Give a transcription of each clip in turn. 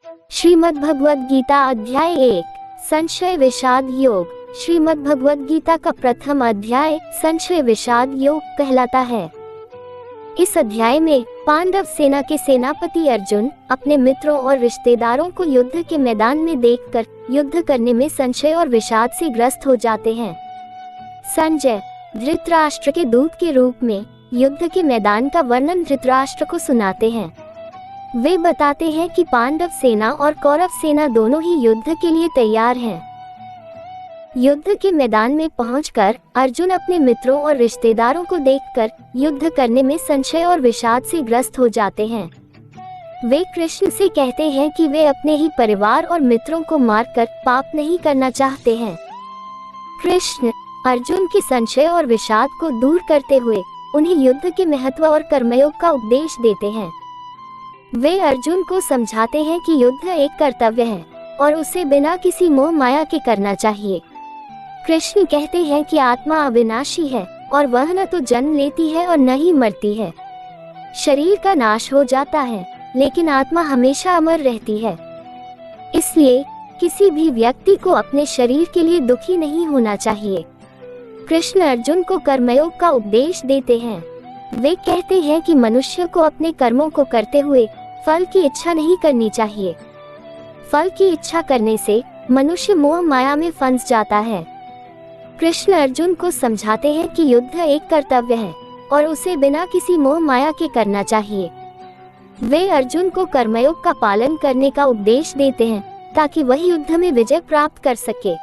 श्रीमद् भगवद गीता अध्याय 1 संशय विषाद योग। श्रीमद् भगवद गीता का प्रथम अध्याय संशय विषाद योग कहलाता है। इस अध्याय में पांडव सेना के सेनापति अर्जुन अपने मित्रों और रिश्तेदारों को युद्ध के मैदान में देखकर युद्ध करने में संशय और विषाद से ग्रस्त हो जाते हैं। संजय धृतराष्ट्र के दूत के रूप में युद्ध के मैदान का वर्णन धृतराष्ट्र को सुनाते हैं। वे बताते हैं कि पांडव सेना और कौरव सेना दोनों ही युद्ध के लिए तैयार हैं। युद्ध के मैदान में पहुंचकर अर्जुन अपने मित्रों और रिश्तेदारों को देखकर युद्ध करने में संशय और विषाद से ग्रस्त हो जाते हैं। वे कृष्ण से कहते हैं कि वे अपने ही परिवार और मित्रों को मारकर पाप नहीं करना चाहते हैं। कृष्ण अर्जुन के संशय और विषाद को दूर करते हुए उन्हें युद्ध के महत्व और कर्मयोग का उपदेश देते हैं। वे अर्जुन को समझाते हैं कि युद्ध एक कर्तव्य है और उसे बिना किसी मोह माया के करना चाहिए। कृष्ण कहते हैं कि आत्मा अविनाशी है और वह न तो जन्म लेती है और न ही मरती है। शरीर का नाश हो जाता है लेकिन आत्मा हमेशा अमर रहती है। इसलिए किसी भी व्यक्ति को अपने शरीर के लिए दुखी नहीं होना चाहिए। कृष्ण अर्जुन को कर्मयोग का उपदेश देते हैं। वे कहते हैं कि मनुष्य को अपने कर्मों को करते हुए फल की इच्छा नहीं करनी चाहिए। फल की इच्छा करने से मनुष्य मोह माया में फंस जाता है। कृष्ण अर्जुन को समझाते हैं कि युद्ध एक कर्तव्य है और उसे बिना किसी मोह माया के करना चाहिए। वे अर्जुन को कर्मयोग का पालन करने का उपदेश देते हैं ताकि वह युद्ध में विजय प्राप्त कर सके।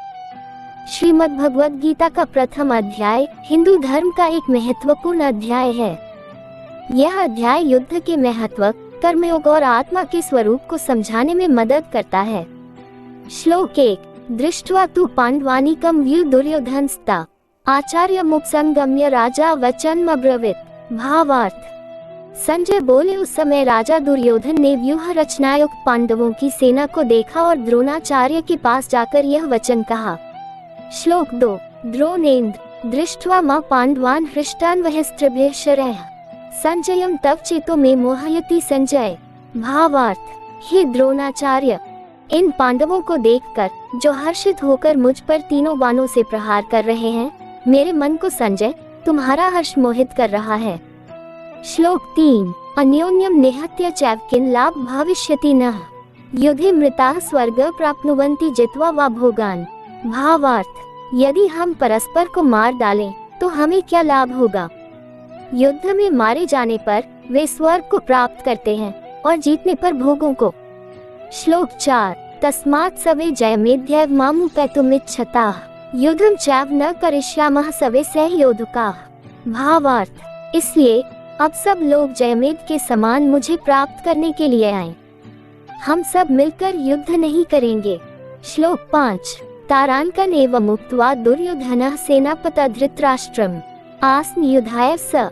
श्रीमद् भगवद गीता का प्रथम अध्याय हिंदू धर्म का एक महत्वपूर्ण अध्याय है। यह अध्याय युद्ध के महत्व, कर्मयोग और आत्मा के स्वरूप को समझाने में मदद करता है। श्लोक 1 दृष्ट्वा तु पांडवानीकं व्यू दुर्योधनस्ता आचार्य मुपसंगम्य राजा वचनमब्रवीत्। भावार्थ संजय बोले, उस समय राजा दुर्योधन ने व्यूह रचनायुक्त पांडवों की सेना को देखा और द्रोणाचार्य के पास जाकर यह वचन कहा। श्लोक 2 द्रोणेन्द्र दृष्ट्वा मा पांडवान् हृष्टान् वहस्त्रिभ्यः शरैः संजयं तव चेतो में मोहयति संजय। भावार्थ हे द्रोणाचार्य, इन पांडवों को देखकर जो हर्षित होकर मुझ पर तीनों बाणों से प्रहार कर रहे हैं, मेरे मन को संजय तुम्हारा हर्ष मोहित कर रहा है। श्लोक 3 अन्योन्यम निहत्य चैव किं लाभ भविष्यति नः युद्धे मृताः स्वर्गं प्राप्नुवन्ति जित्वा वा भोगान्। भावार्थ यदि हम परस्पर को मार डालें तो हमें क्या लाभ होगा। युद्ध में मारे जाने पर वे स्वर्ग को प्राप्त करते हैं और जीतने पर भोगों को। श्लोक 4 तस्मात् सवे जयमेध्यैव मामुपैतुमिच्छताः युद्धं चैव न करिष्यामः सवे सहयोधुकाः। भावार्थ इसलिए अब सब लोग जयमेध के समान मुझे प्राप्त करने के लिए आए। हम सब मिलकर युद्ध नहीं करेंगे। श्लोक 5 तारान्कन् एव मुक्त्वा दुर्योधनः सेनापतिं धृतराष्ट्रम् आस्न युद्धाय स